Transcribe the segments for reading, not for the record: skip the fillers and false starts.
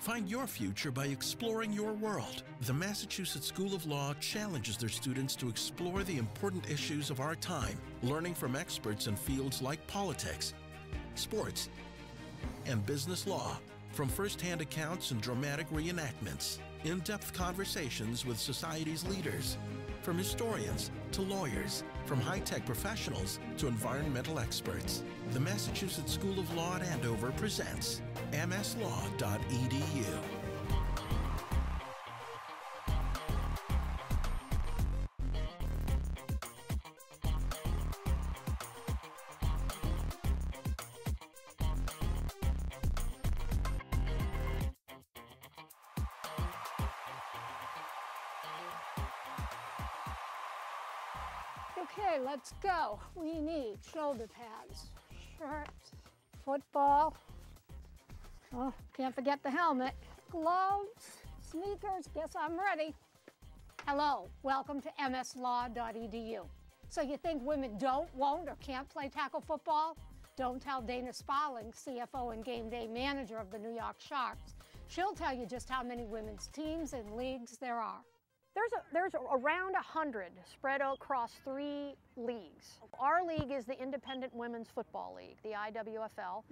Find your future by exploring your world. The Massachusetts School of Law challenges their students to explore the important issues of our time, learning from experts in fields like politics, sports, and business law. From first-hand accounts and dramatic reenactments, in-depth conversations with society's leaders, from historians to lawyers, from high-tech professionals to environmental experts. The Massachusetts School of Law at Andover presents MSLAW.edu. Okay, let's go. We need shoulder pads, shirts, football. Oh, can't forget the helmet. Gloves, sneakers, guess I'm ready. Hello, welcome to MSLAW.edu. So you think women won't, or can't play tackle football? Don't tell Dana Spaulding, CFO and game day manager of the New York Sharks. She'll tell you just how many women's teams and leagues there are. There's around 100 spread across 3 leagues. Our league is the Independent Women's Football League, the IWFL.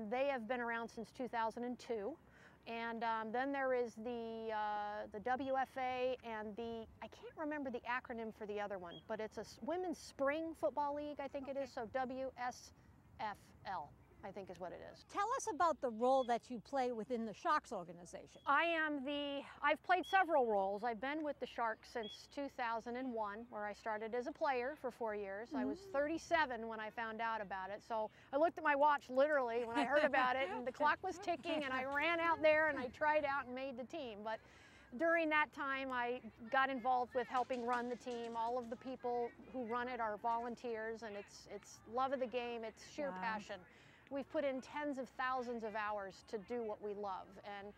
They have been around since 2002. And then there is the WFA and I can't remember the acronym for the other one, but it's a Women's Spring Football League, I think it is, so WSFL. I think is what it is. Tell us about the role that you play within the Sharks organization. I've played several roles. I've been with the Sharks since 2001, where I started as a player for 4 years. I was 37 when I found out about it. So I looked at my watch literally when I heard about it, and the clock was ticking, and I ran out there and I tried out and made the team. But during that time, I got involved with helping run the team. All of the people who run it are volunteers, and it's love of the game, it's sheer passion. We've put in tens of thousands of hours to do what we love, and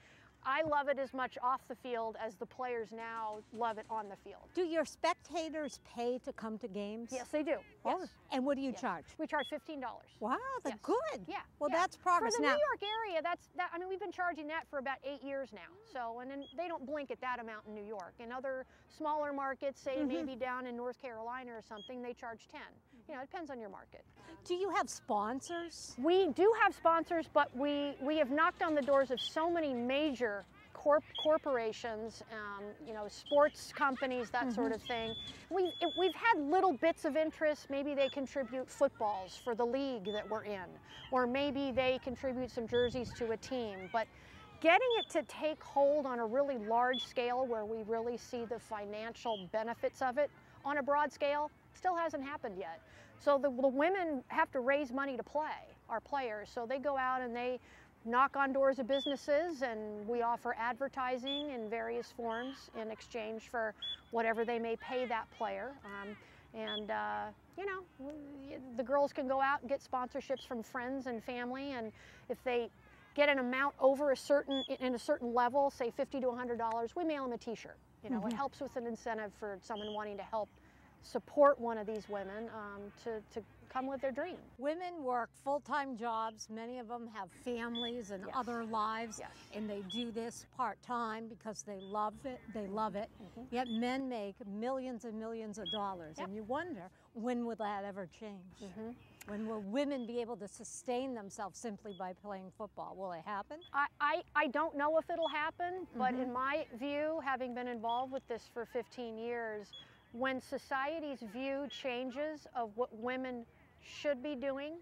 I love it as much off the field as the players now love it on the field. Do your spectators pay to come to games? Yes, they do. Oh, yes. And what do you charge? We charge $15. Wow, that's yes. good. Yeah. Well, that's progress. For the now, New York area, I mean, we've been charging that for about 8 years now. So, and then they don't blink at that amount in New York. In other smaller markets, say maybe down in North Carolina or something, they charge 10. You know, it depends on your market. Do you have sponsors? We do have sponsors, but we have knocked on the doors of so many major corporations, you know, sports companies, that sort of thing. We've had little bits of interest. Maybe they contribute footballs for the league that we're in, or maybe they contribute some jerseys to a team. But getting it to take hold on a really large scale where we really see the financial benefits of it on a broad scale still hasn't happened yet. So the women have to raise money to play, our players. So they go out and they knock on doors of businesses, and we offer advertising in various forms in exchange for whatever they may pay that player. You know, the girls can go out and get sponsorships from friends and family, and if they get an amount over in a certain level, say $50 to $100, we mail them a t-shirt. You know, it helps with an incentive for someone wanting to help support one of these women to come with their dream. Women work full-time jobs. Many of them have families and other lives, and they do this part-time because they love it. Yet men make millions and millions of dollars, and you wonder, when will that ever change? When will women be able to sustain themselves simply by playing football? Will it happen? I don't know if it'll happen, but in my view, having been involved with this for 15 years, when society's view changes of what women should be doing,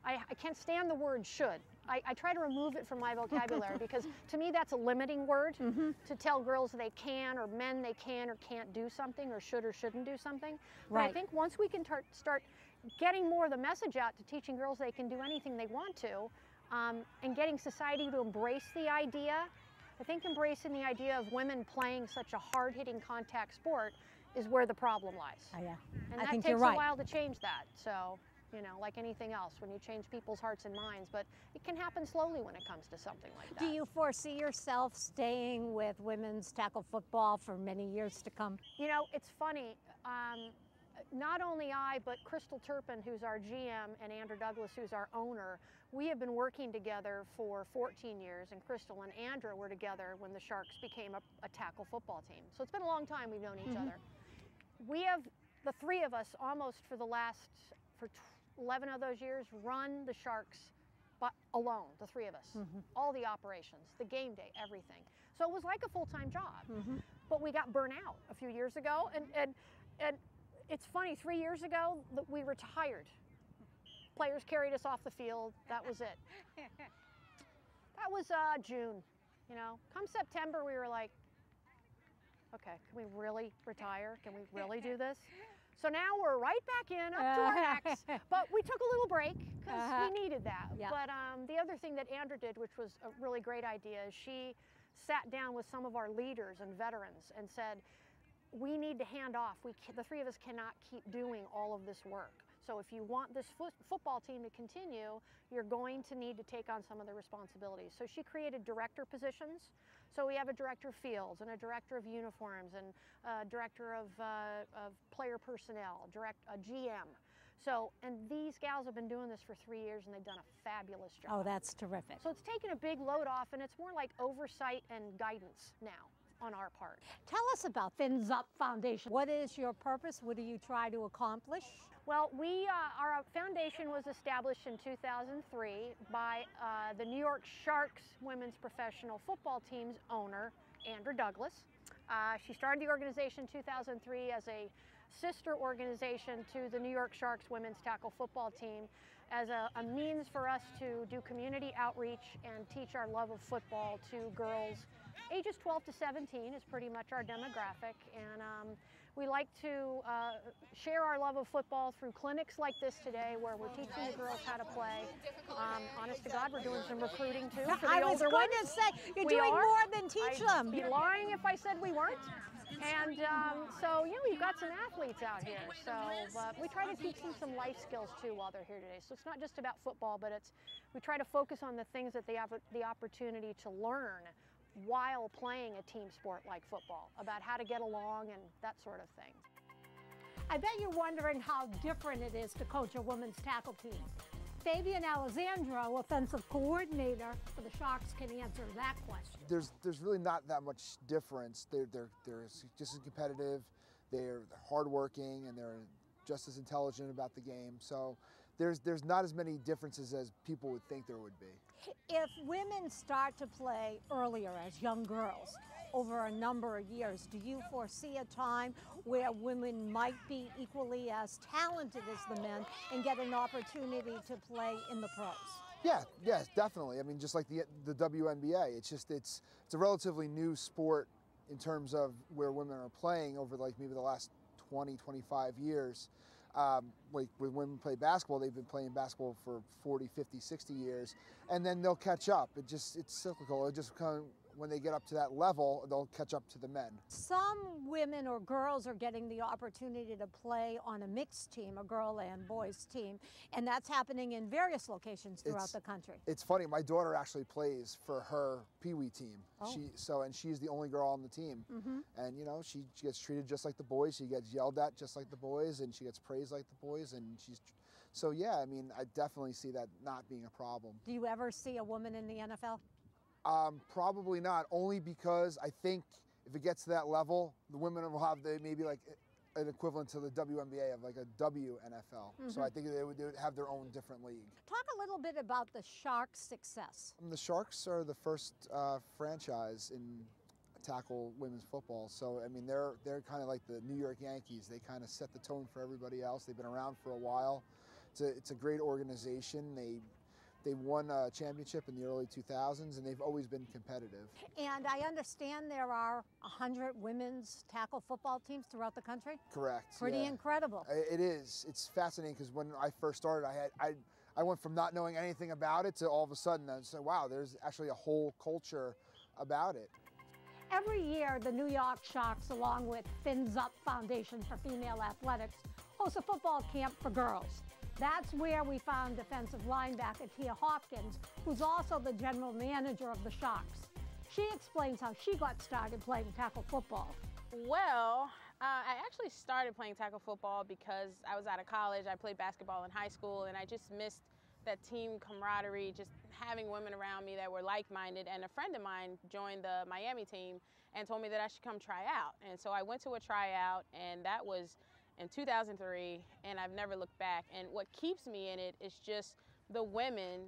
I can't stand the word should. I try to remove it from my vocabulary because to me that's a limiting word to tell girls they can, or men they can or can't do something, or should or shouldn't do something. But I think once we can start getting more of the message out to teaching girls they can do anything they want to, and getting society to embrace the idea, I think embracing the idea of women playing such a hard-hitting contact sport is where the problem lies. Oh, yeah. And I that think takes you're right. a while to change that. So, you know, like anything else, when you change people's hearts and minds, but it can happen slowly when it comes to something like that. Do you foresee yourself staying with women's tackle football for many years to come? You know, it's funny. not only I, but Crystal Turpin, who's our GM, and Andrew Douglas, who's our owner, we have been working together for 14 years, and Crystal and Andrew were together when the Sharks became a tackle football team. So it's been a long time we've known each other. We have, the three of us, almost for 11 of those years, run the Sharks but alone, the three of us. All the operations, the game day, everything. So it was like a full-time job. But we got burnt out a few years ago, and it's funny, 3 years ago, we retired. Players carried us off the field, that was it. That was June, you know. Come September, we were like, okay, can we really retire? Can we really do this? So now we're right back in, up to our necks, but we took a little break because we needed that. But the other thing that Andrew did, which was a really great idea, is she sat down with some of our leaders and veterans and said, we need to hand off. The three of us cannot keep doing all of this work. So if you want this football team to continue, you're going to need to take on some of the responsibilities. So she created director positions. So we have a director of fields and a director of uniforms and a director of player personnel, a GM. So, and these gals have been doing this for 3 years and they've done a fabulous job. Oh, that's terrific. So it's taken a big load off, and it's more like oversight and guidance now on our part. Tell us about Fins Up Foundation. What is your purpose? What do you try to accomplish? Well, our foundation was established in 2003 by the New York Sharks women's professional football team's owner, Andrew Douglas. She started the organization in 2003 as a sister organization to the New York Sharks women's tackle football team as a means for us to do community outreach and teach our love of football to girls ages 12 to 17 is pretty much our demographic, and we like to share our love of football through clinics like this today, where we're teaching the girls how to play. Honest to God, we're doing some recruiting too for the older ones. I was going to say, you're doing more than teach them. I'd be lying if I said we weren't. And so, you know, we've got some athletes out here. So we try to teach them some life skills too while they're here today. So it's not just about football, but we try to focus on the things that they have the opportunity to learn while playing a team sport like football, about how to get along and that sort of thing. I bet you're wondering how different it is to coach a women's tackle team. Fabian Alessandro, offensive coordinator for the Sharks, can answer that question. There's really not that much difference. They're just as competitive, they're hardworking, and they're just as intelligent about the game. So there's not as many differences as people would think there would be. If women start to play earlier as young girls over a number of years, do you foresee a time where women might be equally as talented as the men and get an opportunity to play in the pros? Yeah, yes, definitely. I mean, just like the WNBA, it's a relatively new sport in terms of where women are playing over like maybe the last 20, 25 years. Like when women play basketball, they've been playing basketball for 40, 50, 60 years, and then they'll catch up. It's cyclical. It just kind of, when they get up to that level, they'll catch up to the men. Some women or girls are getting the opportunity to play on a mixed team, a girl and boys team, and that's happening in various locations throughout the country. It's funny, my daughter actually plays for her Pee-wee team. Oh. And she's the only girl on the team. And you know, she gets treated just like the boys, she gets yelled at just like the boys, and she gets praised like the boys, and so yeah, I mean, I definitely see that not being a problem. Do you ever see a woman in the NFL? Probably not, only because I think if it gets to that level, the women will have maybe like an equivalent to the WNBA of like a WNFL. So I think they would have their own different league. Talk a little bit about the Sharks' success. The Sharks are the first franchise in tackle women's football. So I mean, they're kind of like the New York Yankees. They kind of set the tone for everybody else. They've been around for a while. It's a great organization. They won a championship in the early 2000s, and they've always been competitive. And I understand there are 100 women's tackle football teams throughout the country? Correct. Pretty incredible. It is. It's fascinating because when I first started, I went from not knowing anything about it to all of a sudden I said, wow, there's actually a whole culture about it. Every year, the New York Sharks, along with Fins Up Foundation for Female Athletics, host a football camp for girls. That's where we found defensive linebacker Tia Hopkins, who's also the general manager of the Sharks. She explains how she got started playing tackle football. Well, I actually started playing tackle football because I was out of college. I played basketball in high school, and I just missed that team camaraderie, just having women around me that were like-minded. And a friend of mine joined the Miami team and told me that I should come try out. And so I went to a tryout, and that was in 2003, and I've never looked back. And what keeps me in it is just the women,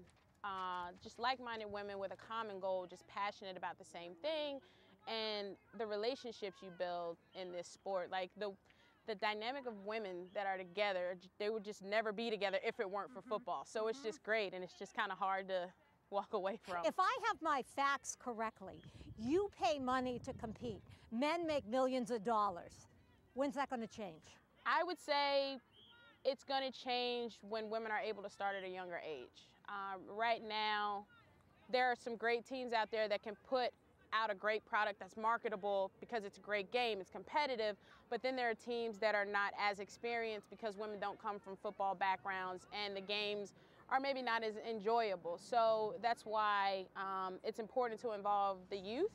just like-minded women with a common goal, just passionate about the same thing, and the relationships you build in this sport. Like the dynamic of women that are together, they would just never be together if it weren't for football. So it's just great, and it's just kind of hard to walk away from. If I have my facts correctly, you pay money to compete. Men make millions of dollars. When's that going to change? I would say it's going to change when women are able to start at a younger age. Right now, there are some great teams out there that can put out a great product that's marketable because it's a great game, it's competitive, but then there are teams that are not as experienced because women don't come from football backgrounds and the games are maybe not as enjoyable. So that's why it's important to involve the youth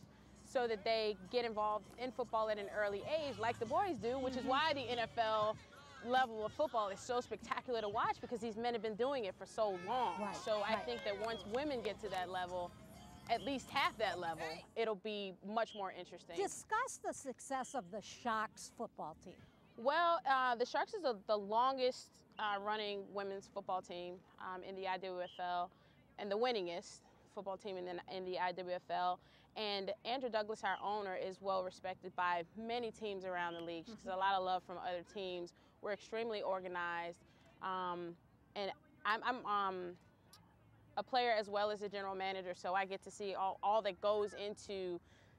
so that they get involved in football at an early age like the boys do, which is why the NFL level of football is so spectacular to watch, because these men have been doing it for so long. Right, so I think that once women get to that level, at least half that level, it'll be much more interesting. Discuss the success of the Sharks football team. Well, the Sharks is the longest running women's football team in the IWFL, and the winningest football team in the IWFL. And Andrew Douglas, our owner, is well respected by many teams around the league. She gets a lot of love from other teams. We're extremely organized, and I'm a player as well as a general manager, so I get to see all that goes into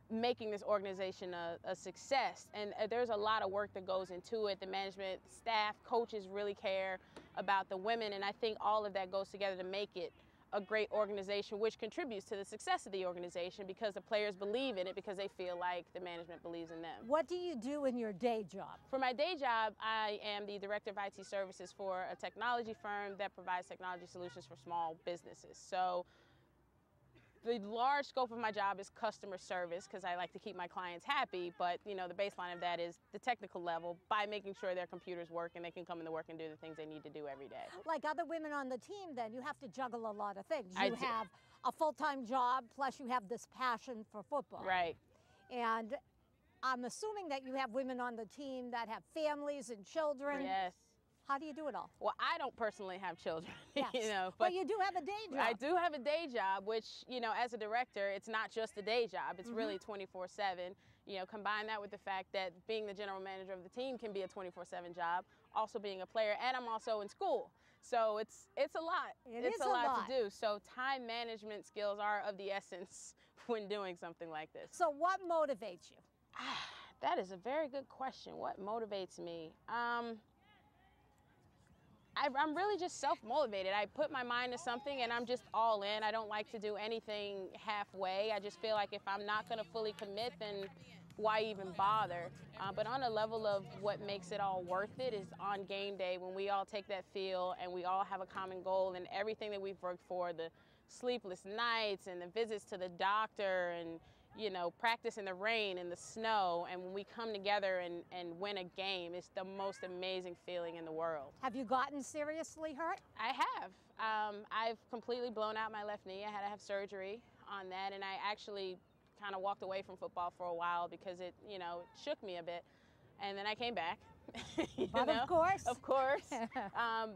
making this organization a success. And there's a lot of work that goes into it. The management, staff, coaches really care about the women, and I think all of that goes together to make it a great organization, which contributes to the success of the organization because the players believe in it, because they feel like the management believes in them. What do you do in your day job? For my day job, I am the director of IT services for a technology firm that provides technology solutions for small businesses. So the large scope of my job is customer service, because I like to keep my clients happy, but the baseline of that is the technical level, by making sure their computers work and they can come into work and do the things they need to do every day. Like other women on the team, then, you have to juggle a lot of things. I You do. have a full-time job, plus you have this passion for football. Right. And I'm assuming that you have women on the team that have families and children. Yes. How do you do it all? Well, I don't personally have children, Yes. but you do have a day job. I do have a day job, which, as a director, it's not just a day job. It's really 24/7. Combine that with the fact that being the general manager of the team can be a 24/7 job, also being a player, and I'm also in school. So it's a lot. It's a lot to do. So time management skills are of the essence when doing something like this. So what motivates you? That is a very good question. What motivates me? I'm really just self-motivated. I put my mind to something and I'm just all in. I don't like to do anything halfway. I just feel like if I'm not going to fully commit, then why even bother? But on a level of what makes it all worth it is on game day, when we all take that field and we all have a common goal, and everything that we've worked for, the sleepless nights and the visits to the doctor and practice in the rain and the snow, and when we come together and win a game, it's the most amazing feeling in the world. Have you gotten seriously hurt? I have. I've completely blown out my left knee. I had to have surgery on that, and I actually kind of walked away from football for a while because it shook me a bit, and then I came back. Of course. Of course.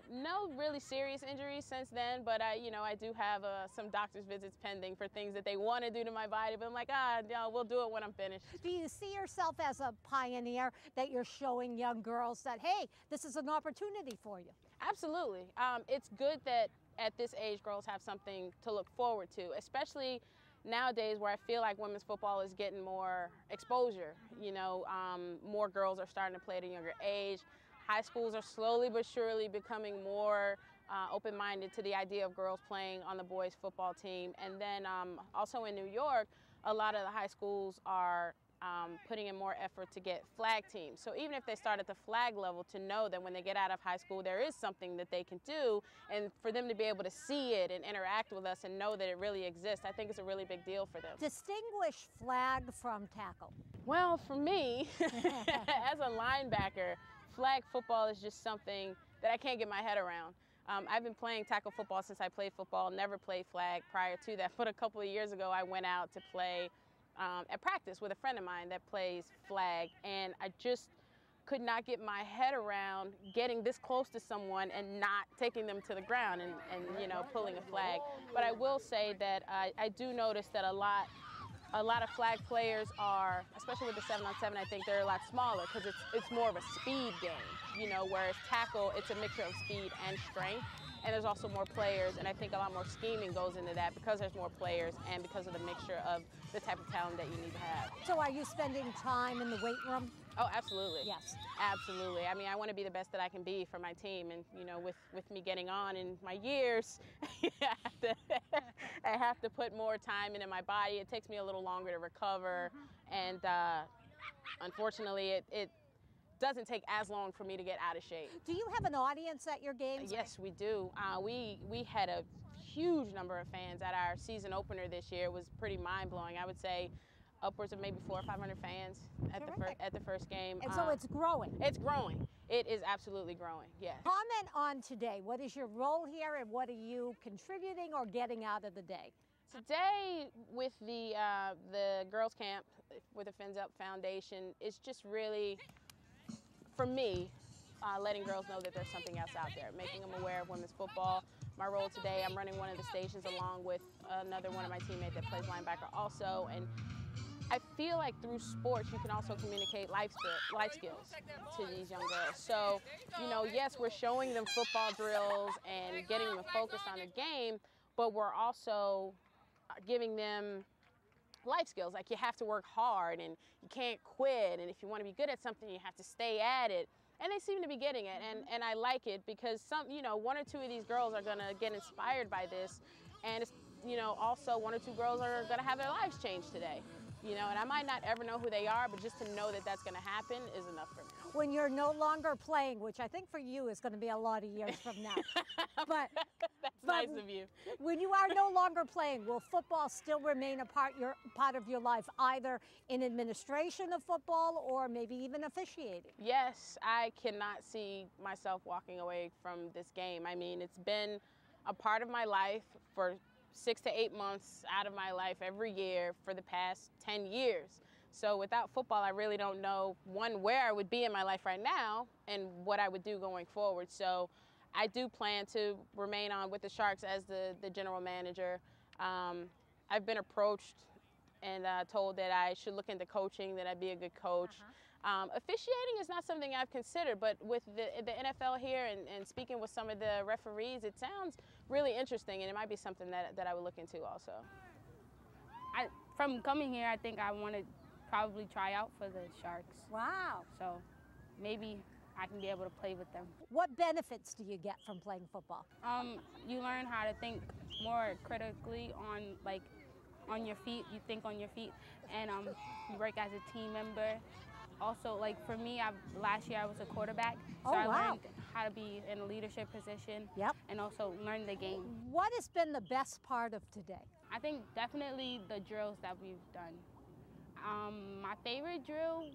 No really serious injuries since then, but I do have some doctor's visits pending for things that they want to do to my body, but I'm like, no, we'll do it when I'm finished. Do you see yourself as a pioneer, that you're showing young girls that, hey, this is an opportunity for you? Absolutely. It's good that at this age girls have something to look forward to, especially nowadays where I feel like women's football is getting more exposure. More girls are starting to play at a younger age. High schools are slowly but surely becoming more open-minded to the idea of girls playing on the boys' football team. And then also in New York, a lot of the high schools are putting in more effort to get flag teams. So even if they start at the flag level, to know that when they get out of high school, there is something that they can do, and for them to be able to see it and interact with us and know that it really exists, I think it's a really big deal for them. Distinguish flag from tackle. Well, for me, as a linebacker, flag football is just something that I can't get my head around. I've been playing tackle football since I played football, never played flag prior to that. But a couple of years ago, I went out to play at practice with a friend of mine that plays flag, and I just could not get my head around getting this close to someone and not taking them to the ground and you know, pulling a flag. But I will say that I do notice that a lot of flag players are, especially with the 7-on-7, I think they're a lot smaller because it's more of a speed game, you know, whereas tackle, it's a mixture of speed and strength. And there's also more players, and I think a lot more scheming goes into that because there's more players and because of the mixture of the type of talent that you need to have. So are you spending time in the weight room? Oh, absolutely. Yes. Absolutely. I mean, I want to be the best that I can be for my team, and you know, with me getting on in my years, I have to put more time into my body. It takes me a little longer to recover, and unfortunately, it doesn't take as long for me to get out of shape. Do you have an audience at your games? Yes, we do. We had a huge number of fans at our season opener this year. It was pretty mind-blowing. I would say upwards of maybe 400 or 500 fans at the first game. And so it's growing. It's growing. It is absolutely growing, yes. Comment on today. What is your role here, and what are you contributing or getting out of the day? Today, with the girls' camp with the Fins Up Foundation, it's just really, for me, letting girls know that there's something else out there, making them aware of women's football. My role today, I'm running one of the stations along with another one of my teammates that plays linebacker also, and I feel like through sports you can also communicate life skills to these young girls. So, you know, yes, we're showing them football drills and getting them focused on the game, but we're also giving them life skills, like you have to work hard and you can't quit, and if you want to be good at something you have to stay at it. And they seem to be getting it, and I like it because you know, one or two of these girls are gonna get inspired by this, and it's, you know, also one or two girls are gonna have their lives changed today. You know, and I might not ever know who they are, but just to know that that's going to happen is enough for me. When you're no longer playing, which I think for you is going to be a lot of years from now. But that's nice of you. When you are no longer playing, will football still remain a part of your life, either in administration of football or maybe even officiating? Yes, I cannot see myself walking away from this game. I mean, it's been a part of my life for 6 to 8 months out of my life every year for the past 10 years. So without football, I really don't know, one, where I would be in my life right now and what I would do going forward. So I do plan to remain on with the Sharks as the general manager. I've been approached and told that I should look into coaching, that I'd be a good coach. Officiating is not something I've considered, but with the NFL here and speaking with some of the referees, it sounds really interesting, and it might be something that I would look into also. From coming here, I think I want to probably try out for the Sharks. Wow. So maybe I can be able to play with them. What benefits do you get from playing football? You learn how to think more critically on your feet. You think on your feet, and you work as a team member. Also, like for me, last year I was a quarterback, so I learned how to be in a leadership position. Yep. And also learn the game. What has been the best part of today? I think definitely the drills that we've done. My favorite drill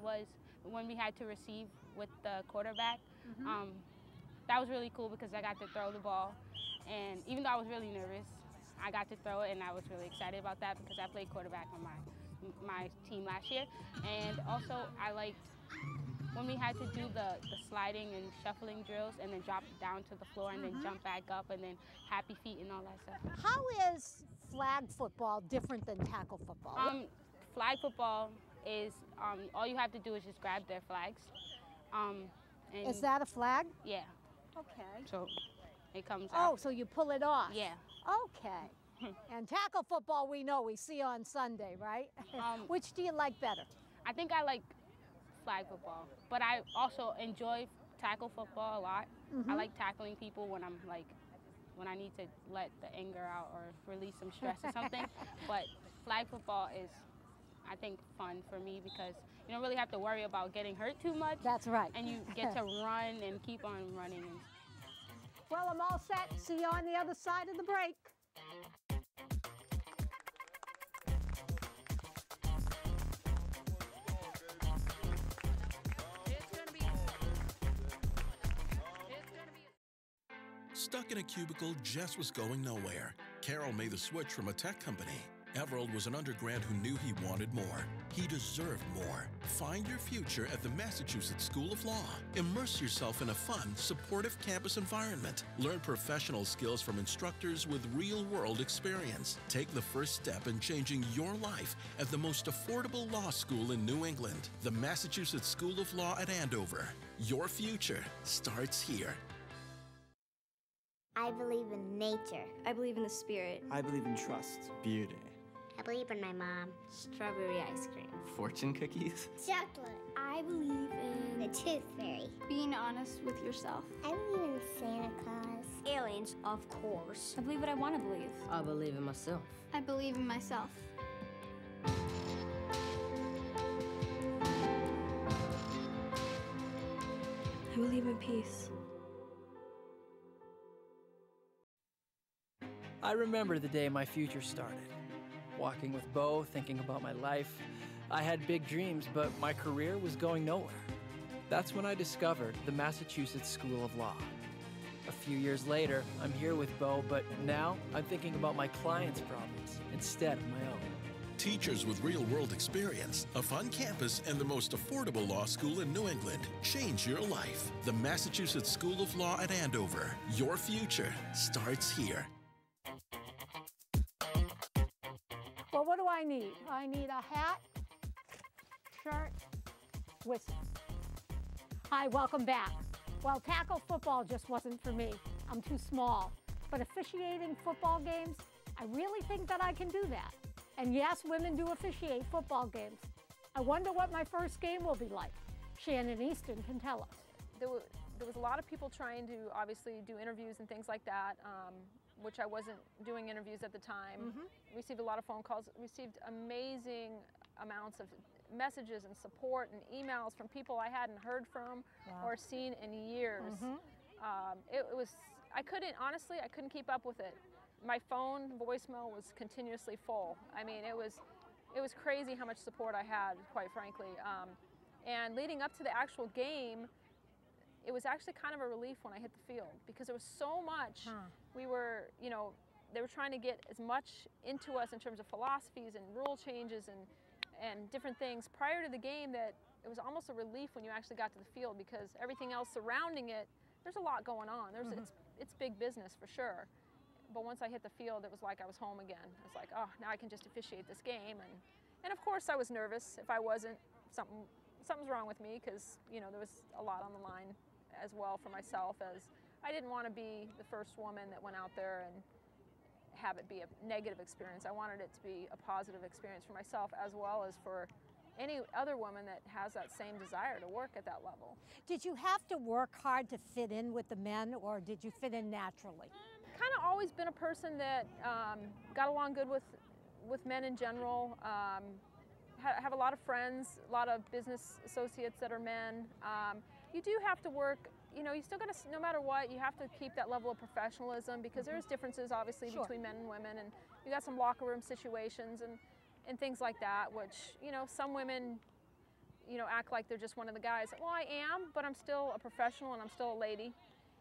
was when we had to receive with the quarterback. That was really cool because I got to throw the ball, and even though I was really nervous, I got to throw it, and I was really excited about that because I played quarterback on my team last year. And also I liked when we had to do the sliding and shuffling drills and then drop down to the floor and then jump back up and then happy feet and all that stuff. How is flag football different than tackle football? Flag football is all you have to do is just grab their flags. And is that a flag? Yeah. Okay. So it comes out. Oh, so you pull it off? Yeah. Okay. And tackle football we know we see on Sunday, right? Which do you like better? I think I like flag football, but I also enjoy tackle football a lot. I like tackling people when I need to let the anger out or release some stress or something. But flag football is, I think, fun for me because you don't really have to worry about getting hurt too much. That's right. And you get to run and keep on running. Well, I'm all set. See you on the other side of the break. Stuck in a cubicle, Jess was going nowhere. Carol made the switch from a tech company. Everald was an undergrad who knew he wanted more. He deserved more. Find your future at the Massachusetts School of Law. Immerse yourself in a fun, supportive campus environment. Learn professional skills from instructors with real-world experience. Take the first step in changing your life at the most affordable law school in New England, the Massachusetts School of Law at Andover. Your future starts here. I believe in nature. I believe in the spirit. I believe in trust. Beauty. I believe in my mom. Strawberry ice cream. Fortune cookies. Chocolate. I believe in the tooth fairy. Being honest with yourself. I believe in Santa Claus. Aliens, of course. I believe what I want to believe. I believe in myself. I believe in myself. I believe in peace. I remember the day my future started. Walking with Bo, thinking about my life. I had big dreams, but my career was going nowhere. That's when I discovered the Massachusetts School of Law. A few years later, I'm here with Bo, but now I'm thinking about my clients' problems instead of my own. Teachers with real-world experience, a fun campus, and the most affordable law school in New England. Change your life. The Massachusetts School of Law at Andover. Your future starts here. Well, what do I need? I need a hat, shirt, whistle. Hi, welcome back. Well, tackle football just wasn't for me. I'm too small. But officiating football games, I really think that I can do that. And yes, women do officiate football games. I wonder what my first game will be like. Shannon Eastin can tell us. There was a lot of people trying to obviously do interviews and things like that, which I wasn't doing interviews at the time. Received a lot of phone calls, received amazing amounts of messages and support and emails from people I hadn't heard from or seen in years. I couldn't keep up with it. My phone voicemail was continuously full. I mean, it was crazy how much support I had, quite frankly. And leading up to the actual game, it was actually kind of a relief when I hit the field because there was so much. We were, you know, they were trying to get as much into us in terms of philosophies and rule changes and different things prior to the game that it was almost a relief when you actually got to the field because everything else surrounding it, there's a lot going on. It's big business for sure. But once I hit the field, it was like I was home again. It's like, oh, now I can just officiate this game. And of course I was nervous. If I wasn't, something's wrong with me because, you know, there was a lot on the line as well for myself, as I didn't want to be the first woman that went out there and have it be a negative experience. I wanted it to be a positive experience for myself as well as for any other woman that has that same desire to work at that level. Did you have to work hard to fit in with the men, or did you fit in naturally? Kind of always been a person that got along good with men in general. Have a lot of friends, a lot of business associates that are men. You do have to work, you know, you still got to, no matter what, you have to keep that level of professionalism because there's differences obviously between men and women, and you got some locker room situations and things like that, which, you know, some women, you know, act like they're just one of the guys. Well, I am, but I'm still a professional and I'm still a lady,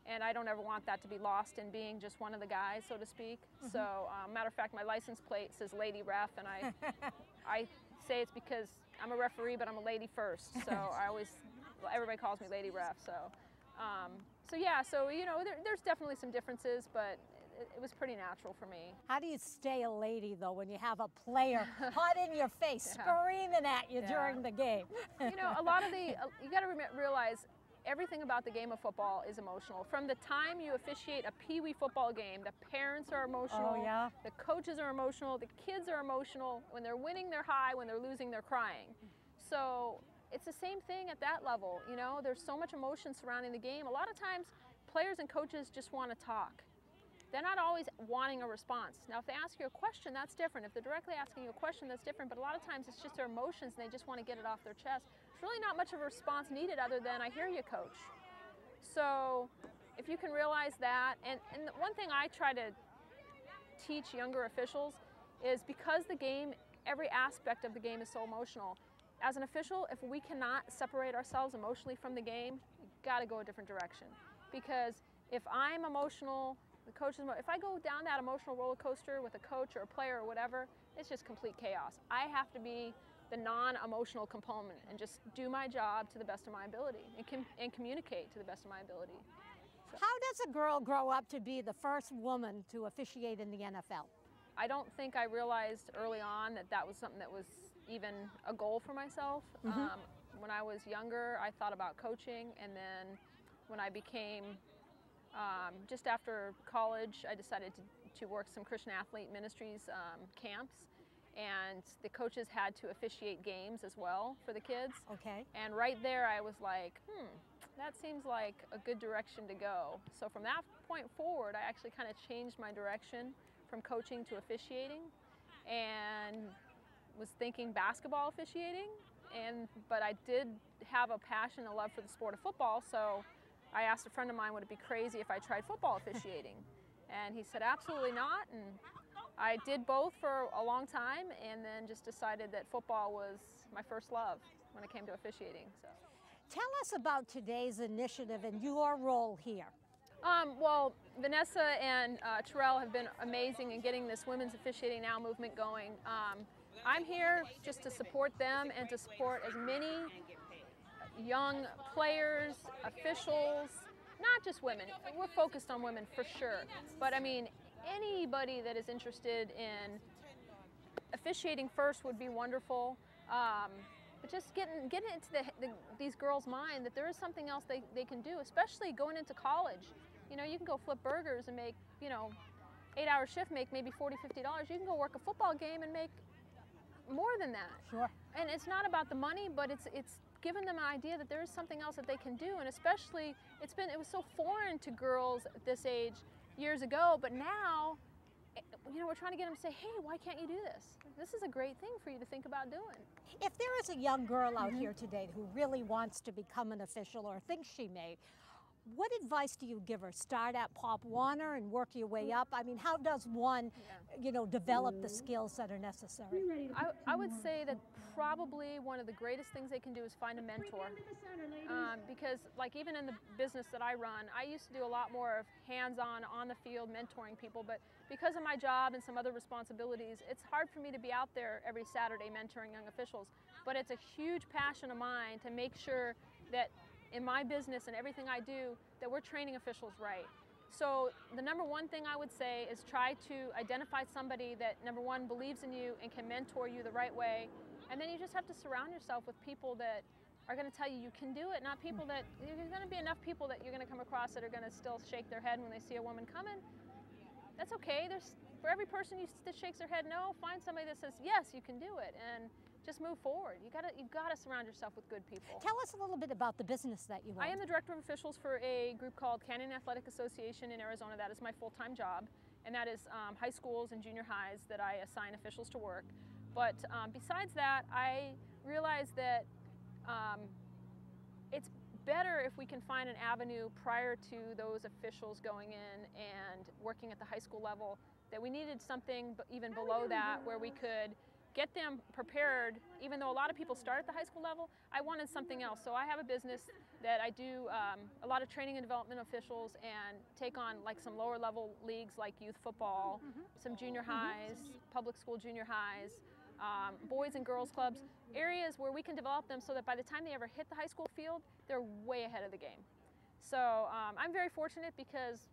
and I don't ever want that to be lost in being just one of the guys, so to speak. So, matter of fact, my license plate says lady ref, and I say it's because I'm a referee, but I'm a lady first. So everybody calls me lady ref. So, so you know, there's definitely some differences, but it was pretty natural for me. How do you stay a lady, though, when you have a player hot in your face, screaming at you during the game? You know, a lot of you got to realize everything about the game of football is emotional. From the time you officiate a pee-wee football game, the parents are emotional, the coaches are emotional, the kids are emotional. When they're winning, they're high. When they're losing, they're crying. So it's the same thing at that level. You know, there's so much emotion surrounding the game. A lot of times, players and coaches just want to talk. They're not always wanting a response. Now, if they ask you a question, that's different. If they're directly asking you a question, that's different. But a lot of times, it's just their emotions, and they just want to get it off their chest. There's really not much of a response needed other than, I hear you, coach. So if you can realize that, and one thing I try to teach younger officials is because the game, every aspect of the game is so emotional, as an official, if we cannot separate ourselves emotionally from the game, you've got to go a different direction. Because if I'm emotional, the coach is if I go down that emotional roller coaster with a coach or a player or whatever, it's just complete chaos. I have to be the non-emotional component and just do my job to the best of my ability and communicate to the best of my ability. So. How does a girl grow up to be the first woman to officiate in the NFL? I don't think I realized early on that that was something that was even a goal for myself. When I was younger, I thought about coaching, and then when I became, just after college, I decided to work some Christian Athlete Ministries camps, and the coaches had to officiate games as well for the kids. Okay. And right there I was like, that seems like a good direction to go. So from that point forward, I actually kind of changed my direction from coaching to officiating, and was thinking basketball officiating, but I did have a passion, a love for the sport of football, so I asked a friend of mine, would it be crazy if I tried football officiating? And he said, absolutely not, and I did both for a long time, and then just decided that football was my first love when it came to officiating. So. Tell us about today's initiative and your role here. Well, Vanessa and Terrell have been amazing in getting this Women's Officiating Now movement going. I'm here just to support them and to support as many young players, officials, not just women. We're focused on women for sure, but I mean, anybody that is interested in officiating first would be wonderful. But just getting into these girls' mind that there is something else they can do, especially going into college. You know, you can go flip burgers and make, 8-hour shift, make maybe $40, $50. You can go work a football game and make more than that. Sure. And it's not about the money, but it's given them an idea that there is something else that they can do. And especially, it was so foreign to girls at this age years ago, but now, we're trying to get them to say, hey, why can't you do this? This is a great thing for you to think about doing. If there is a young girl out here today who really wants to become an official or thinks she may, what advice do you give her? Start at Pop Warner and work your way up? I mean, how does one, develop the skills that are necessary? I would say that probably one of the greatest things they can do is find a mentor. Because even in the business that I run, I used to do a lot more of hands-on, on the field mentoring people, but because of my job and some other responsibilities, it's hard for me to be out there every Saturday mentoring young officials. But it's a huge passion of mine to make sure that in my business and everything I do, that we're training officials right. So the number one thing I would say is try to identify somebody that, number one, believes in you and can mentor you the right way. And then you just have to surround yourself with people that are going to tell you you can do it, not people that, there's going to be enough people that you're going to come across that are going to still shake their head when they see a woman coming. That's okay. For every person that shakes their head no, find somebody that says, yes, you can do it. And just move forward. You've got to surround yourself with good people. Tell us a little bit about the business that you run. I am the director of officials for a group called Canyon Athletic Association in Arizona. That is my full-time job, and that is high schools and junior highs that I assign officials to work. But besides that, I realize that it's better if we can find an avenue prior to those officials going in and working at the high school level, that we needed something even below that where we could get them prepared. Even though a lot of people start at the high school level, I wanted something else. So I have a business that I do a lot of training and development officials and take on some lower level leagues like youth football, some junior highs, public school junior highs, boys and girls clubs, areas where we can develop them so that by the time they ever hit the high school field, they're way ahead of the game. So I'm very fortunate because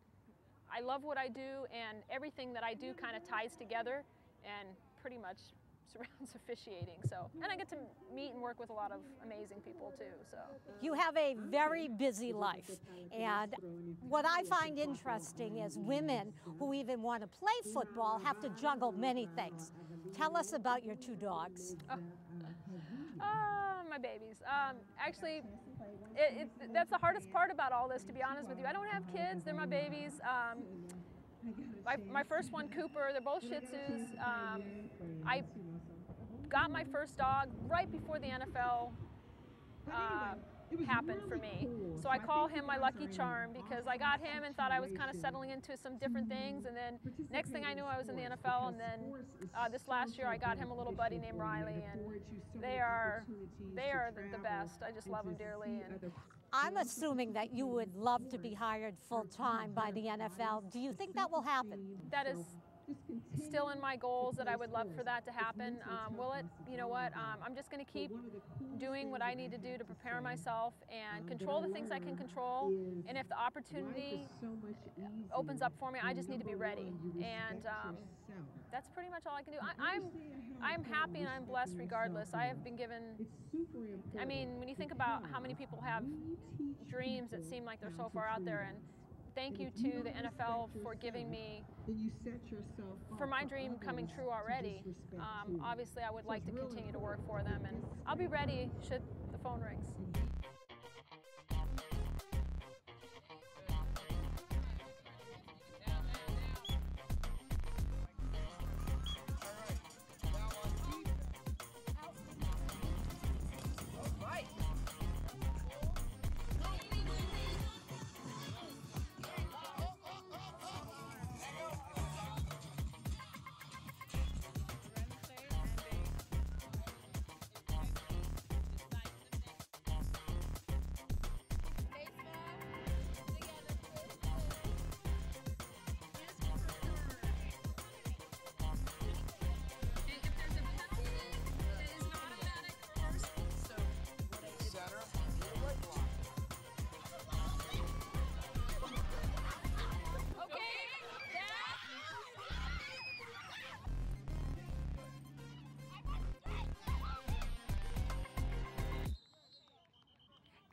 I love what I do, and everything that I do kind of ties together and pretty much surrounds officiating. So, and I get to meet and work with a lot of amazing people too. So you have a very busy life, and what I find interesting is women who even want to play football have to juggle many things. Tell us about your 2 dogs. My babies. Actually, that's the hardest part about all this, to be honest with you. I don't have kids, they're my babies. My first one, Cooper, they're both Shih Tzus. I got my first dog right before the NFL happened for me. So I call him my lucky charm because I got him and thought I was kind of settling into some different things, and then next thing I knew I was in the NFL, and then this last year I got him a little buddy named Riley, and they are the best. I just love them dearly. And I'm assuming that you would love to be hired full-time by the NFL. Do you think that will happen? That is still in my goals, that I would love for that to happen. Will it? You know what? I'm just going to keep doing what I need to do to prepare myself and control the things I can control. And if the opportunity opens up for me, I just need to be ready. And that's pretty much all I can do. I'm happy and I'm blessed regardless. I have been given, I mean, when you think about how many people have dreams that seem like they're so far out there, and thank you to the NFL for giving me, for my dream coming true already. Obviously, I would like to continue to work for them, and I'll be ready should the phone rings.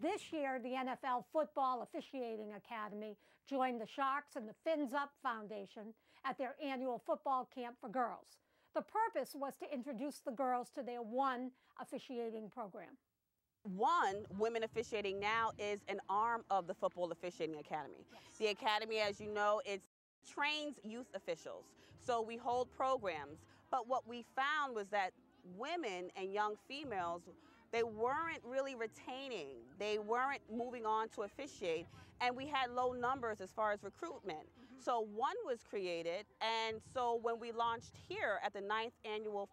This year, the NFL Football Officiating Academy joined the Sharks and the Fins Up Foundation at their annual football camp for girls. The purpose was to introduce the girls to their One officiating program. One, Women Officiating Now is an arm of the Football Officiating Academy. Yes. The Academy, as you know, it trains youth officials. So we hold programs. But what we found was that women and young females, they weren't really retaining. They weren't moving on to officiate. And we had low numbers as far as recruitment. So One was created. And so when we launched here at the 9th annual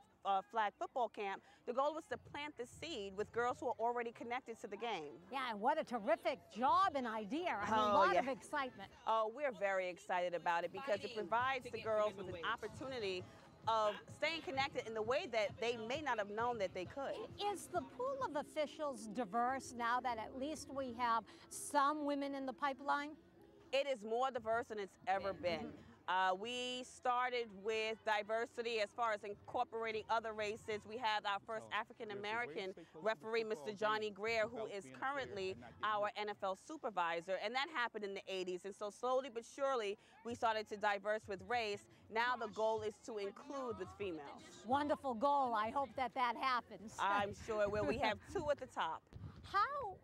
flag football camp, the goal was to plant the seed with girls who are already connected to the game. Yeah, and what a terrific job and idea. I mean, a lot of excitement. Oh, we're very excited about it because it provides the girls with an opportunity of staying connected in the way that they may not have known that they could. Is the pool of officials diverse now that at least we have some women in the pipeline? It is more diverse than it's ever been. We started with diversity as far as incorporating other races. We have our first African-American referee, Mr. Johnny Greer, who is currently our NFL supervisor, and that happened in the 80s. And so slowly but surely, we started to diverse with race. Now the goal is to include with females. Wonderful goal. I hope that that happens. I'm sure it will. We have 2 at the top. How,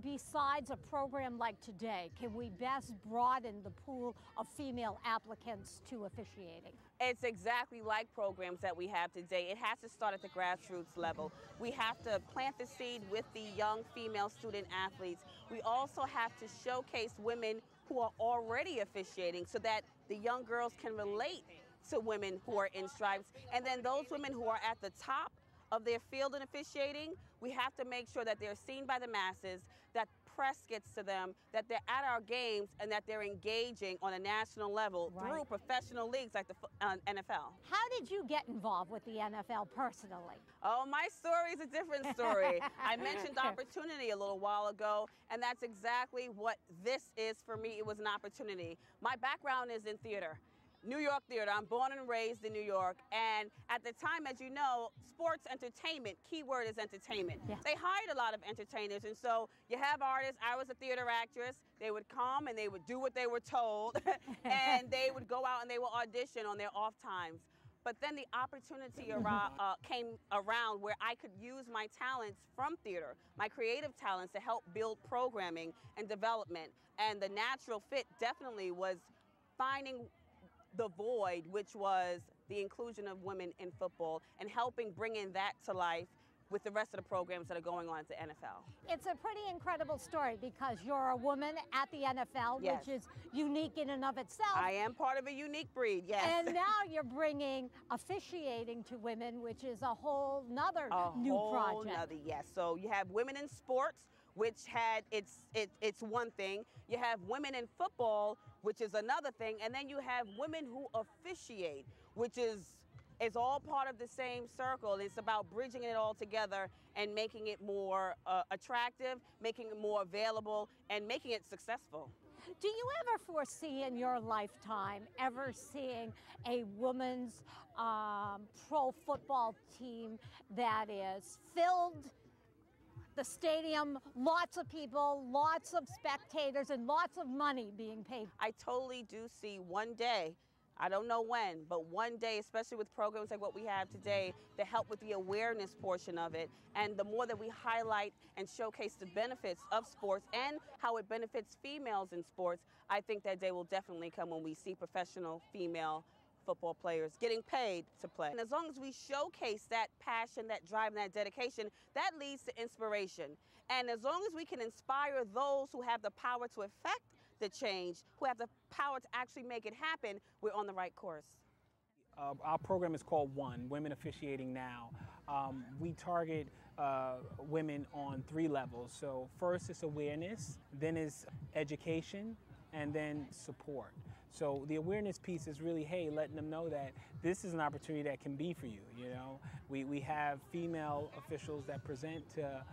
besides a program like today, can we best broaden the pool of female applicants to officiating? It's exactly like programs that we have today. It has to start at the grassroots level. We have to plant the seed with the young female student athletes. We also have to showcase women who are already officiating so that the young girls can relate to women who are in stripes. And then those women who are at the top of their field in officiating, we have to make sure that they're seen by the masses, that press gets to them, that they're at our games, and that they're engaging on a national level through professional leagues like the NFL. How did you get involved with the NFL personally? Oh, my story is a different story. I mentioned opportunity a little while ago, and that's exactly what this is for me. It was an opportunity. My background is in theater. New York theater. I'm born and raised in New York, and at the time, as you know, sports entertainment, keyword is entertainment. Yeah. They hired a lot of entertainers, and so you have artists. I was a theater actress. They would come and they would do what they were told, and they would go out and they would audition on their off times. But then the opportunity came around where I could use my talents from theater, my creative talents, to help build programming and development. And the natural fit definitely was finding the void, which was the inclusion of women in football, and helping bring in that to life with the rest of the programs that are going on at the NFL. It's a pretty incredible story because you're a woman at the NFL, yes, which is unique in and of itself. I am part of a unique breed, yes. And now you're bringing officiating to women, which is a whole nother new project. Yes. So you have women in sports, which had it's one thing. You have women in football, which is another thing, and then you have women who officiate, which is all part of the same circle. It's about bridging it all together and making it more attractive, making it more available, and making it successful. Do you ever foresee in your lifetime ever seeing a women's pro football team that is filled the stadium, lots of people, lots of spectators, and lots of money being paid? I totally do see one day, I don't know when, but one day, especially with programs like what we have today, to help with the awareness portion of it, and the more that we highlight and showcase the benefits of sports and how it benefits females in sports, I think that day will definitely come when we see professional female football players getting paid to play. And as long as we showcase that passion, that drive, and that dedication, that leads to inspiration. And as long as we can inspire those who have the power to affect the change, who have the power to actually make it happen, we're on the right course. Our program is called Women Officiating Now. We target women on 3 levels. So first is awareness, then is education, and then support. So the awareness piece is really, hey, letting them know that this is an opportunity that can be for you. You know, we have female officials that present to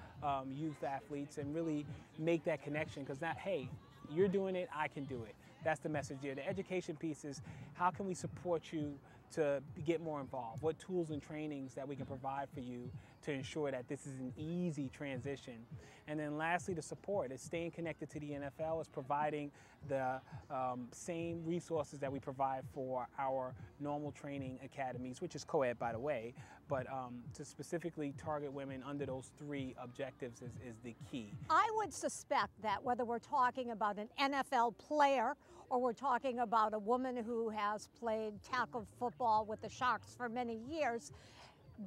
youth athletes and really make that connection, because now, hey, you're doing it, I can do it. That's the message here. The education piece is, how can we support you to get more involved? What tools and trainings that we can provide for you to ensure that this is an easy transition? And then lastly, the support is staying connected to the NFL, is providing the same resources that we provide for our normal training academies, which is co-ed, by the way, but to specifically target women under those 3 objectives is the key. I would suspect that whether we're talking about an NFL player or we're talking about a woman who has played tackle football with the Sharks for many years,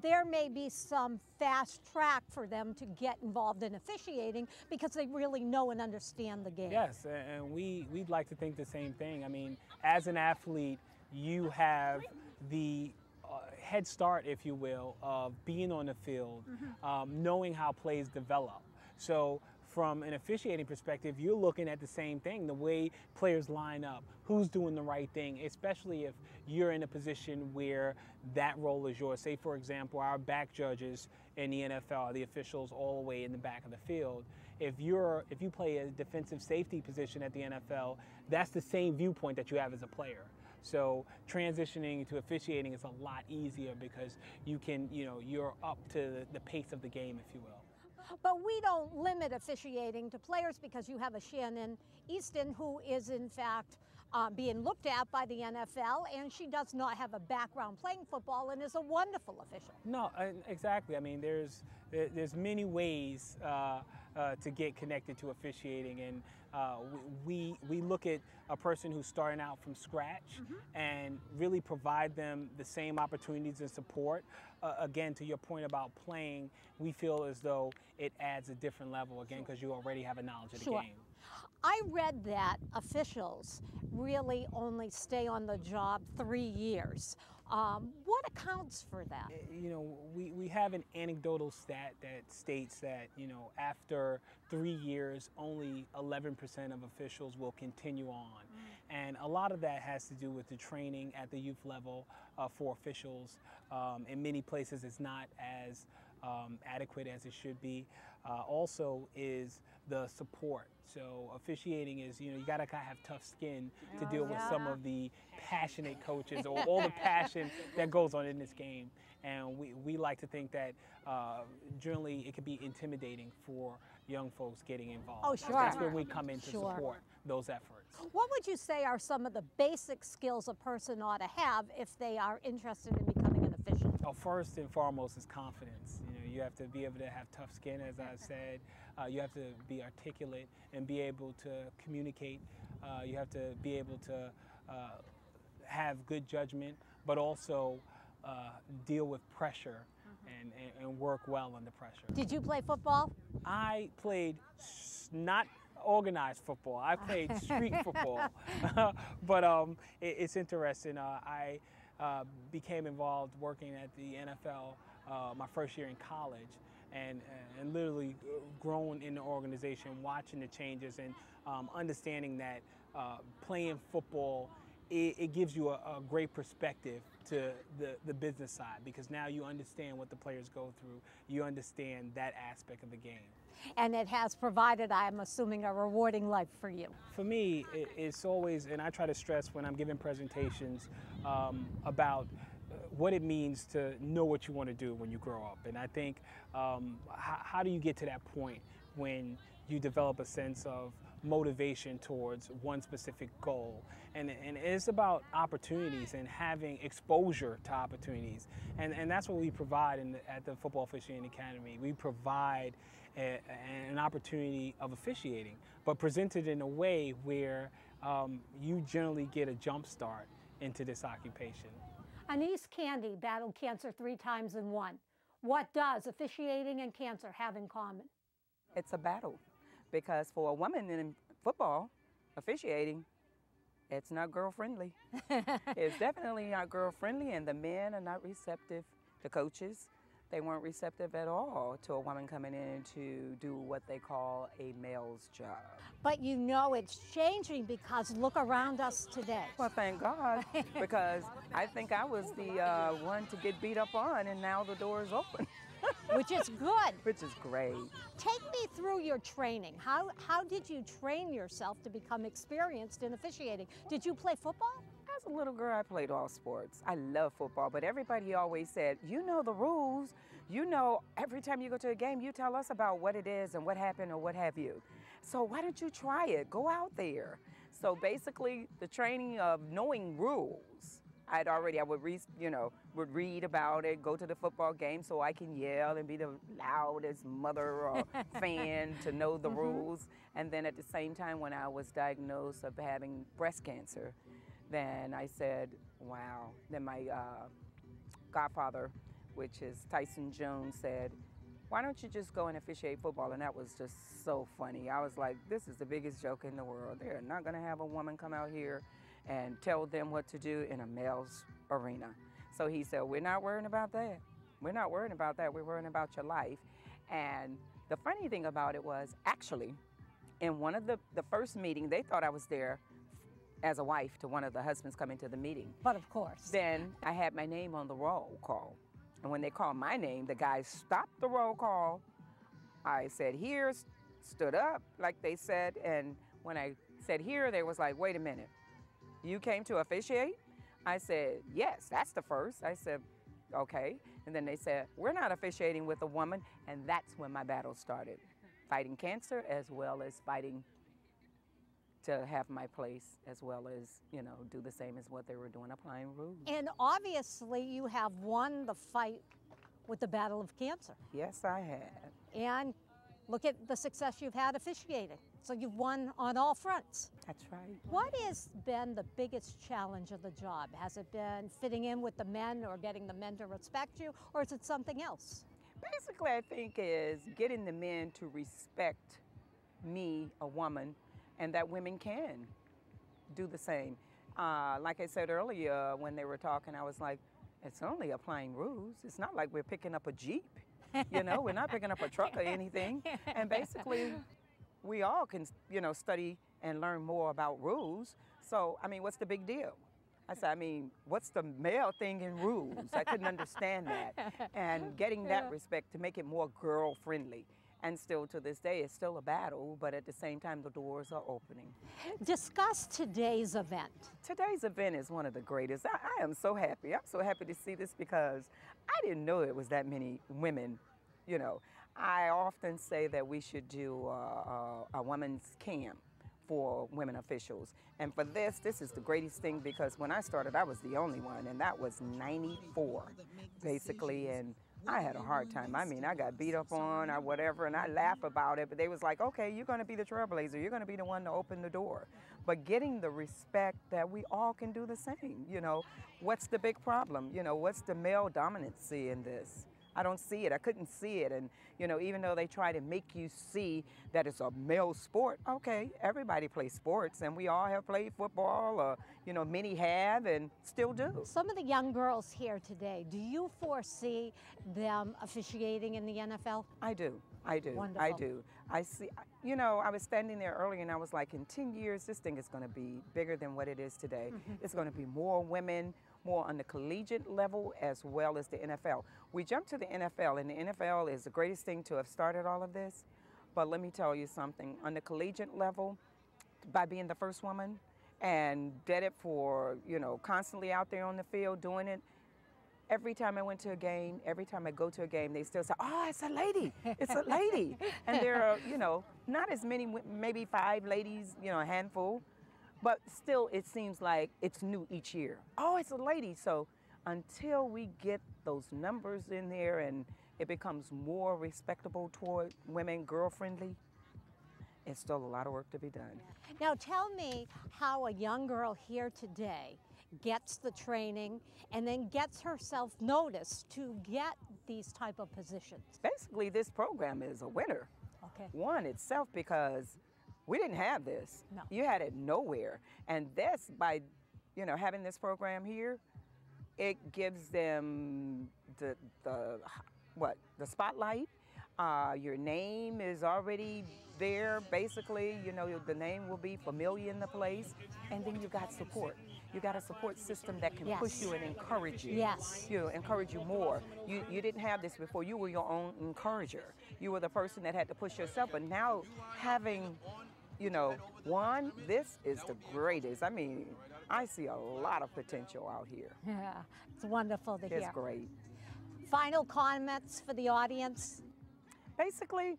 there may be some fast track for them to get involved in officiating because they really know and understand the game. Yes, and we'd like to think the same thing. I mean, as an athlete, you have the head start, if you will, of being on the field, knowing how plays develop. So from an officiating perspective, you're looking at the same thing, the way players line up, who's doing the right thing, especially if you're in a position where that role is yours. Say, for example, our back judges in the NFL are the officials all the way in the back of the field. If you play a defensive safety position at the NFL, that's the same viewpoint that you have as a player. So transitioning to officiating is a lot easier because you can, you're up to the pace of the game, if you will. But we don't limit officiating to players, because you have a Shannon Eastin who is in fact being looked at by the NFL, and she does not have a background playing football and is a wonderful official. No, exactly. I mean, there's many ways to get connected to officiating, and we look at a person who's starting out from scratch and really provide them the same opportunities and support. Again, to your point about playing, we feel as though it adds a different level, again, because you already have a knowledge of the game. I read that officials really only stay on the job 3 years. What accounts for that? We have an anecdotal stat that states that, after 3 years, only 11% of officials will continue on. And a lot of that has to do with the training at the youth level for officials. In many places, it's not as adequate as it should be. Also is the support. So officiating is, you gotta have tough skin to deal with some of the passionate coaches or all the passion that goes on in this game. And we like to think that generally it can be intimidating for young folks getting involved. Oh, sure. That's where we come in to support those efforts. What would you say are some of the basic skills a person ought to have if they are interested in becoming an official? Oh, first and foremost is confidence. You have to be able to have tough skin, as I said. You have to be articulate and be able to communicate. You have to be able to have good judgment, but also deal with pressure and work well under pressure. Did you play football? I played not organized football. I played street football. But it's interesting. I became involved working at the NFL my first year in college. and literally grown in the organization, watching the changes and understanding that playing football, it gives you a great perspective to the business side, because now you understand what the players go through. You understand that aspect of the game. And it has provided, I'm assuming, a rewarding life for you. For me, it's always, and I try to stress when I'm giving presentations about what it means to know what you want to do when you grow up. And I think, how do you get to that point when you develop a sense of motivation towards one specific goal? And it's about opportunities and having exposure to opportunities. And that's what we provide at the Football Officiating Academy. We provide an opportunity of officiating, but presented in a way where you generally get a jump start into this occupation. Anise Candy battled cancer 3 times and won. What does officiating and cancer have in common? It's a battle, because for a woman in football, officiating, it's not girl-friendly. It's definitely not girl-friendly, and the men are not receptive. The coaches, they weren't receptive at all to a woman coming in to do what they call a male's job. But you know it's changing, because look around us today. Well, thank God, because I think I was the one to get beat up on, and now the door is open. Which is good. Which is great. Take me through your training. How did you train yourself to become experienced in officiating? Did you play football? As a little girl, I played all sports. I love football, but everybody always said, you know the rules. You know, every time you go to a game, you tell us about what it is and what happened or what have you. So why don't you try it? Go out there. So basically, the training of knowing rules, I would read about it, go to the football game so I can yell and be the loudest mother or fan to know the rules. And then at the same time, when I was diagnosed of having breast cancer, then I said, wow. Then my godfather, which is Tyson Jones, said, why don't you just go and officiate football? And that was just so funny. I was like, this is the biggest joke in the world. They're not gonna have a woman come out here and tell them what to do in a male's arena. So he said, we're not worrying about that. We're not worrying about that. We're worrying about your life. And the funny thing about it was, actually, in one of the first meeting, they thought I was there as a wife to one of the husbands coming to the meeting. But of course. Then I had my name on the roll call. And when they called my name, the guy stopped the roll call. I said, here, stood up, like they said. And when I said here, they was like, wait a minute. You came to officiate? I said, yes, that's the first. I said, okay. And then they said, we're not officiating with a woman. And that's when my battle started. Fighting cancer, as well as fighting to have my place, as well as, do the same as what they were doing, applying rules. And obviously you have won the fight with the battle of cancer. Yes, I have. And look at the success you've had officiating. So you've won on all fronts. That's right. What has been the biggest challenge of the job? Has it been fitting in with the men or getting the men to respect you, or is it something else? Basically, I think is getting the men to respect me, a woman, and that women can do the same. Like I said earlier when they were talking, I was like, it's only applying rules. It's not like we're picking up a Jeep. We're not picking up a truck or anything. And basically, we all can, study and learn more about rules. So, what's the big deal? I said, what's the male thing in rules? I couldn't understand that. And getting that respect to make it more girl-friendly. And still to this day, it's still a battle, but at the same time, the doors are opening. Discuss today's event. Today's event is one of the greatest. I am so happy. I'm so happy to see this because I didn't know it was that many women. I often say that we should do a women's camp for women officials. And for this is the greatest thing because when I started, I was the only one, and that was 94, basically. And I had a hard time. I got beat up on or whatever, and I laugh about it, but they was like, okay, you're going to be the trailblazer. You're going to be the one to open the door. But getting the respect that we all can do the same, what's the big problem? What's the male dominancy in this? I don't see it. I couldn't see it. And, you know, even though they try to make you see that it's a male sport, okay, everybody plays sports, and we all have played football, or, you know, many have and still do. Some of the young girls here today, do you foresee them officiating in the NFL? I do. I do. Wonderful. I do. I see, you know, I was standing there earlier and I was like, in 10 years, this thing is going to be bigger than what it is today. It's going to be more women, more on the collegiate level as well as the NFL. We jumped to the NFL, and the NFL is the greatest thing to have started all of this. But let me tell you something, on the collegiate level, by being the first woman and did it for, you know, constantly out there on the field doing it, every time I went to a game, every time I go to a game, they still say, oh, it's a lady, it's a lady. And there are, you know, not as many, maybe 5 ladies, you know, a handful, but still it seems like it's new each year. Oh, it's a lady. So until we get those numbers in there and it becomes more respectable toward women, girl-friendly, it's still a lot of work to be done. Now tell me how a young girl here today gets the training and then gets herself noticed to get these type of positions. Basically, this program is a winner. Okay. One itself, because we didn't have this. No. You had it nowhere. And this, by, you know, having this program here, it gives them the spotlight. Your name is already there, basically. You know, the name will be familiar in the place. And then you got support. You got a support system that can push you and encourage you. Yes. You know, encourage you more. You didn't have this before. You were your own encourager. You were the person that had to push yourself. But now having, you know, one, this is the greatest. I mean, I see a lot of potential out here. Yeah, it's wonderful to hear. It's great. Final comments for the audience? Basically,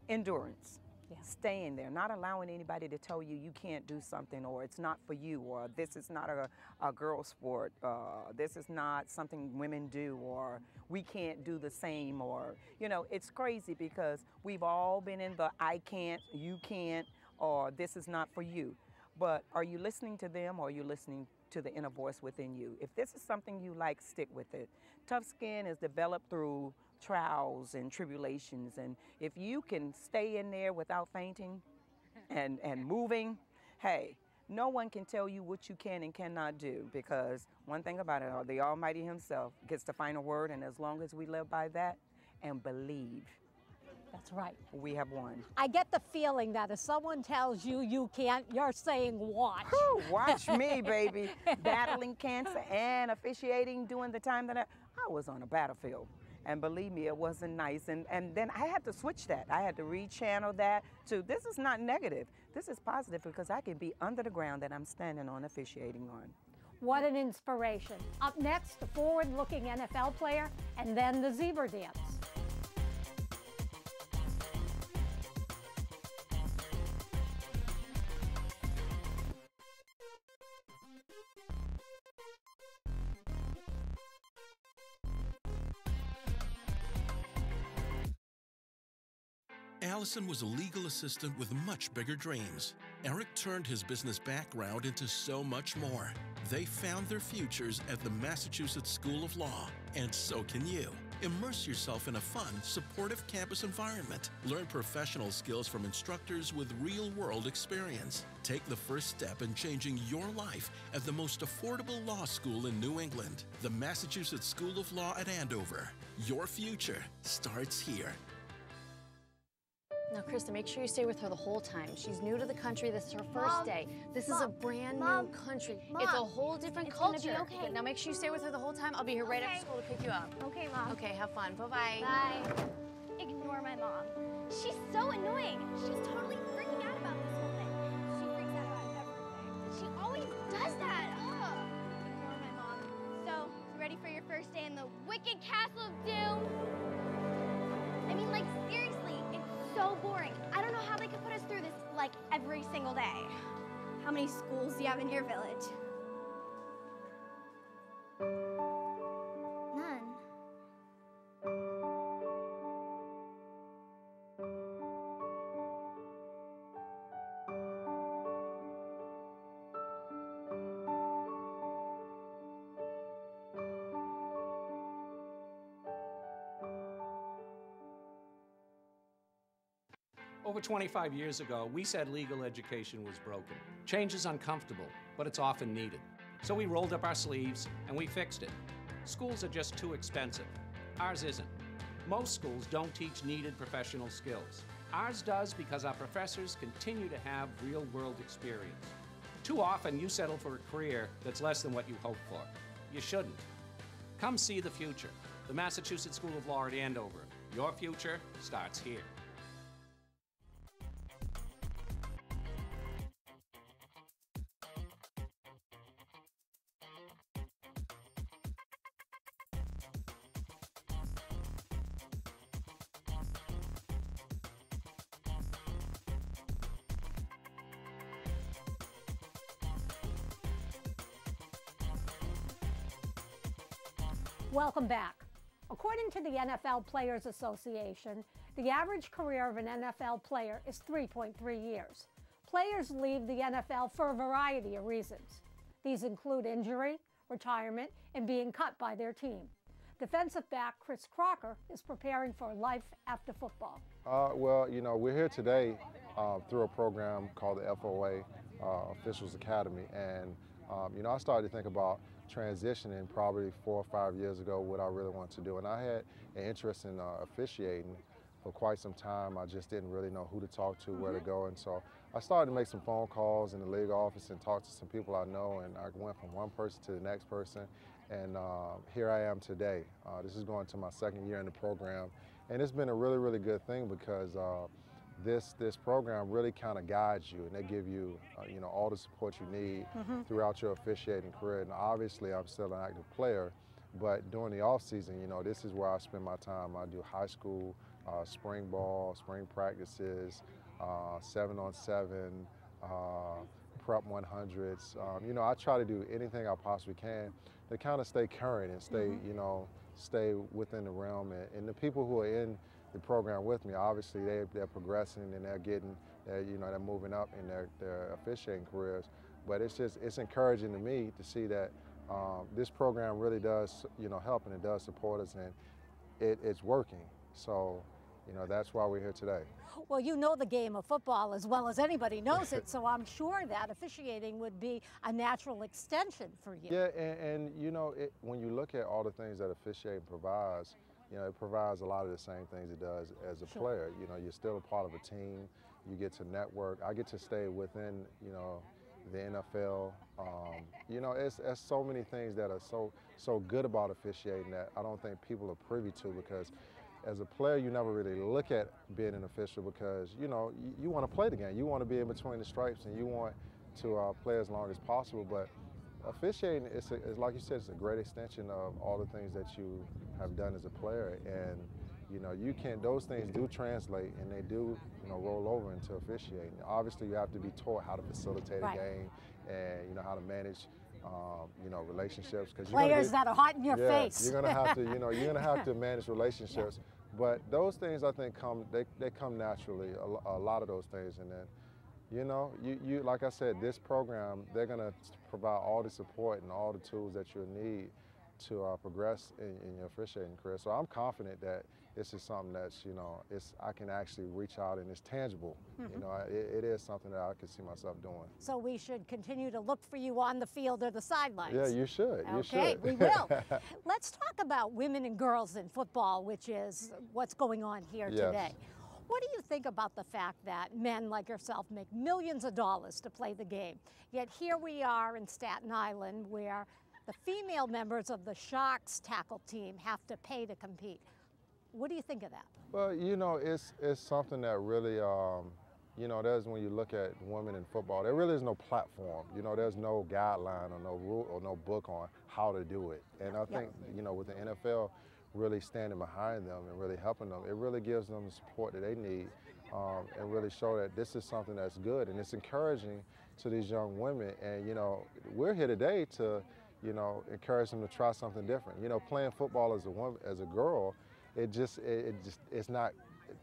endurance. Staying there, not allowing anybody to tell you you can't do something, or it's not for you, or this is not a girl sport, this is not something women do, or we can't do the same, or, you know, it's crazy because we've all been in the I can't, you can't, or this is not for you. But are you listening to them, or are you listening to the inner voice within you? If this is something you like, stick with it. Tough skin is developed through trials and tribulations, and if you can stay in there without fainting and moving, hey, no one can tell you what you can and cannot do, because one thing about it, the Almighty himself gets the final word, and as long as we live by that and believe, that's right, we have won. I get the feeling that if someone tells you you can't, you're saying watch. Whew, watch me, baby. Battling cancer and officiating during the time that I was on a battlefield. And believe me, it wasn't nice. And then I had to switch that. I had to rechannel that to, this is not negative. This is positive, because I can be under the ground that I'm standing on, officiating on. What an inspiration. Up next, the forward-looking NFL player, and then the zebra dance. Allison was a legal assistant with much bigger dreams. Eric turned his business background into so much more. They found their futures at the Massachusetts School of Law, and so can you. Immerse yourself in a fun, supportive campus environment. Learn professional skills from instructors with real-world experience. Take the first step in changing your life at the most affordable law school in New England, the Massachusetts School of Law at Andover. Your future starts here. Now, Krista, make sure you stay with her the whole time. She's new to the country. This is her first day. This is a brand new country. It's a whole different culture. It's gonna be okay. But now make sure you stay with her the whole time. I'll be here right after school to pick you up. Okay, Mom. Okay, have fun. Bye-bye. Bye. Ignore my mom. She's so annoying. She's totally freaking out about this whole thing. She freaks out about everything. She always does that. Ugh. Ignore my mom. So, ready for your first day in the Wicked Castle of Doom? I mean, like, seriously, it's so boring. I don't know how they could put us through this, like, every single day. How many schools do you have in your village? None. Over 25 years ago, we said legal education was broken. Change is uncomfortable, but it's often needed. So we rolled up our sleeves and we fixed it. Schools are just too expensive. Ours isn't. Most schools don't teach needed professional skills. Ours does because our professors continue to have real-world experience. Too often, you settle for a career that's less than what you hoped for. You shouldn't. Come see the future. The Massachusetts School of Law at Andover. Your future starts here. Welcome back. According to the NFL Players Association, the average career of an NFL player is 3.3 years. Players leave the NFL for a variety of reasons. These include injury, retirement, and being cut by their team. Defensive back Chris Crocker is preparing for life after football. Well, you know, we're here today through a program called the FOA, Officials Academy, and you know, I started to think about transitioning probably 4 or 5 years ago what I really wanted to do, and I had an interest in officiating for quite some time. I just didn't really know who to talk to, where to go, and so I started to make some phone calls in the league office and talk to some people I know, and I went from one person to the next person, and here I am today. This is going to my 2nd year in the program, and it's been a really, really good thing because this program really kind of guides you, and they give you, you know, all the support you need throughout your officiating career. And obviously, I'm still an active player, but during the off season, you know, this is where I spend my time. I do high school, spring ball, spring practices, 7-on-7, prep 100s. You know, I try to do anything I possibly can to kind of stay current and stay, you know, stay within the realm. And the people who are in the program with me, obviously they're progressing and you know, they're moving up in their officiating careers. But it's encouraging to me to see that this program really does, you know, help, and it does support us, and it's working. So, you know, that's why we're here today. Well, you know the game of football as well as anybody knows it, so I'm sure that officiating would be a natural extension for you. Yeah, and you know, when you look at all the things that officiating provides, you know, it provides a lot of the same things it does as a player. You know, you're still a part of a team. You get to network. I get to stay within, you know, the NFL. You know, it's so many things that are so good about officiating that I don't think people are privy to, because as a player, you never really look at being an official because, you know, you want to play the game. You want to be in between the stripes, and you want to play as long as possible. But officiating is like you said, it's a great extension of all the things that you have done as a player, and you know, those things do translate, and they do, you know, roll over into officiating. Obviously, you have to be taught how to facilitate a game, and you know, how to manage, you know, relationships. Because players that are hot in your face. You're gonna have to, you know, you're gonna have to manage relationships. But those things, I think, they come naturally. A lot of those things, and then, you know, you like I said, this program, they're gonna provide all the support and all the tools that you'll need to progress in your officiating career. So I'm confident that this is something that's, you know, I can actually reach out, and it's tangible. You know, it is something that I can see myself doing. So we should continue to look for you on the field or the sidelines. Yeah, you should. You should. Okay, we will. Let's talk about women and girls in football, which is what's going on here today. What do you think about the fact that men like yourself make millions of dollars to play the game? Yet here we are in Staten Island, where the female members of the Sharks tackle team have to pay to compete. What do you think of that? Well, you know, it's something that really, you know, when you look at women in football, there really is no platform. You know, there's no guideline or no rule or no book on how to do it. And I think, you know, with the NFL really standing behind them and really helping them, it really gives them the support that they need, and really show that this is something that's good, and it's encouraging to these young women. And, you know, we're here today to, you know, encourage them to try something different. You know, playing football as a girl, it's not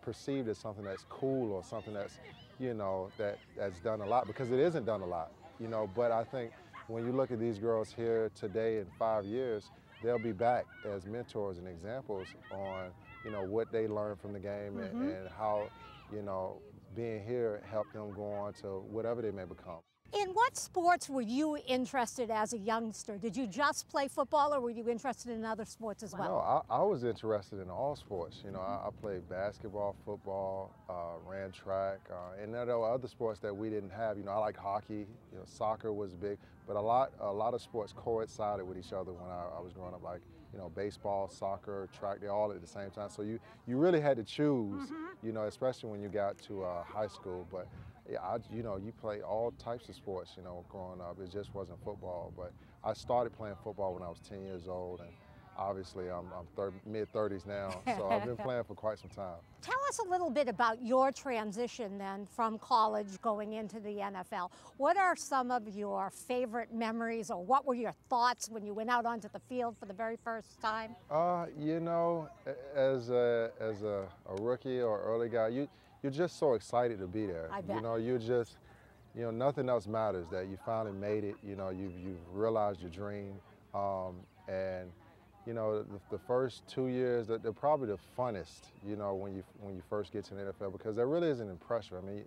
perceived as something that's cool or something that's, you know, that's done a lot, because it isn't done a lot, you know. But I think when you look at these girls here today in 5 years, they'll be back as mentors and examples on, you know, what they learned from the game and how, you know, being here helped them go on to whatever they may become. In what sports were you interested as a youngster? Did you just play football, or were you interested in other sports as well? No, I was interested in all sports. You know, I played basketball, football, ran track, and there were other sports that we didn't have. You know, I like hockey. You know, soccer was big, but a lot of sports coincided with each other when I was growing up. Like, you know, baseball, soccer, track, they're all at the same time. So you really had to choose. You know, especially when you got to high school. But yeah, you know, you play all types of sports, you know, growing up. It just wasn't football. But I started playing football when I was 10 years old, and obviously I'm mid-30s now, so I've been playing for quite some time. Tell us a little bit about your transition then from college going into the NFL. What are some of your favorite memories, or what were your thoughts when you went out onto the field for the very first time? You know, as a rookie or early guy, you're just so excited to be there. I bet. You know, you're just, you know, nothing else matters, that you finally made it. You know, you've realized your dream, and you know, the first 2 years, they're probably the funnest. You know, when you first get to the NFL, because there really isn't any pressure. I mean,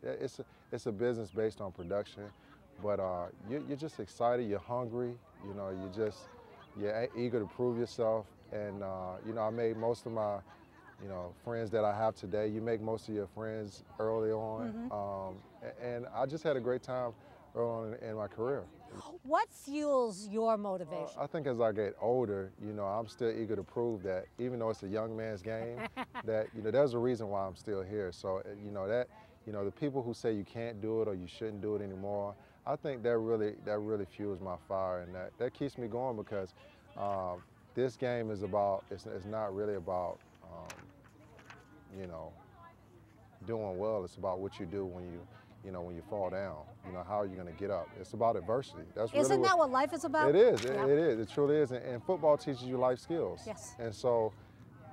it's a business based on production, but you're just excited. You're hungry. You know, you're eager to prove yourself. And you know, I made most of my, you know, friends that I have today. You make most of your friends early on, and I just had a great time early on in my career. What fuels your motivation? I think as I get older, you know, I'm still eager to prove that even though it's a young man's game, that, you know, there's a reason why I'm still here. So, you know, the people who say you can't do it or you shouldn't do it anymore, I think that really fuels my fire, and that keeps me going, because this game is about, it's not really about, you know, doing well. It's about what you do when you fall down. You know, how are you going to get up? It's about adversity. Isn't that what life is about? It is. It is. It truly is. And football teaches you life skills. Yes. And so,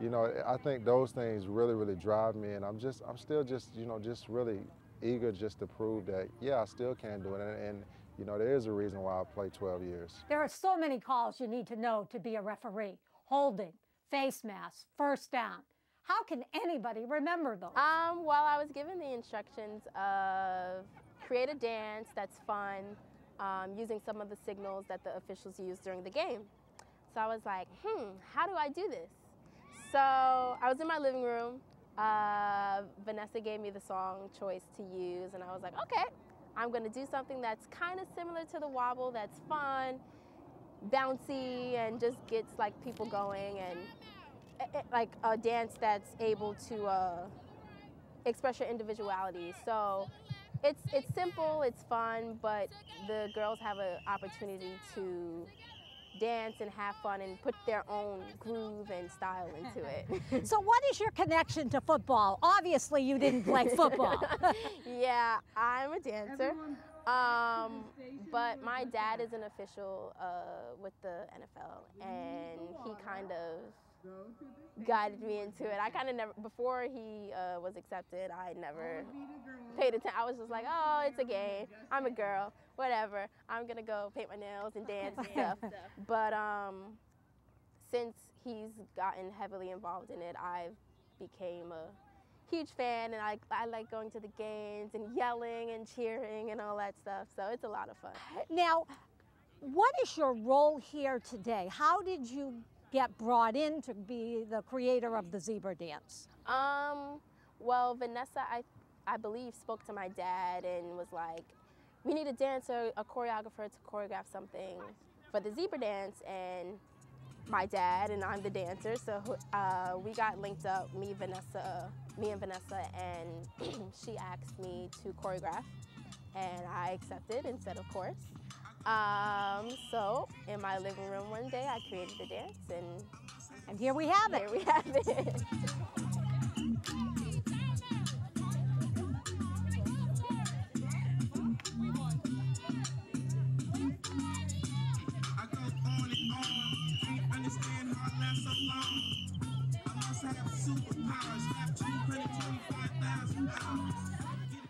you know, I think those things really drive me, and I'm still just, you know, just really eager just to prove that, yeah, I still can do it. And you know, there is a reason why I played 12 years. There are so many calls you need to know to be a referee. Holding, face mask, first down. How can anybody remember those? Well, I was given the instructions of create a dance that's fun, using some of the signals that the officials use during the game. So I was like, how do I do this? So I was in my living room. Vanessa gave me the song choice to use, and I was like, okay, I'm gonna do something that's kind of similar to the wobble, that's fun, bouncy, and just gets like people going, and like a dance that's able to express your individuality. So it's simple, it's fun, but the girls have an opportunity to dance and have fun and put their own groove and style into it. So what is your connection to football? Obviously you didn't play football. Yeah, I'm a dancer. But my dad is an official with the NFL, and he kind of guided me into it. I kind of never, before he was accepted, I never paid attention. I was just like, oh, it's a game. I'm a girl, whatever. I'm gonna go paint my nails and dance and stuff. But since he's gotten heavily involved in it, I became a huge fan, and I like going to the games and yelling and cheering and all that stuff. So it's a lot of fun. Now, what is your role here today? How did you get brought in to be the creator of the zebra dance? Well, Vanessa, I believe, spoke to my dad and was like, we need a dancer, a choreographer to choreograph something for the zebra dance. And my dad and I'm the dancer, so we got linked up, me and Vanessa, and she asked me to choreograph, and I accepted and said, of course. So in my living room one day, I created the dance, and here we have it. Here we have it.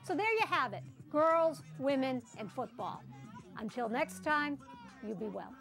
So there you have it, girls, women, and football. Until next time, you be well.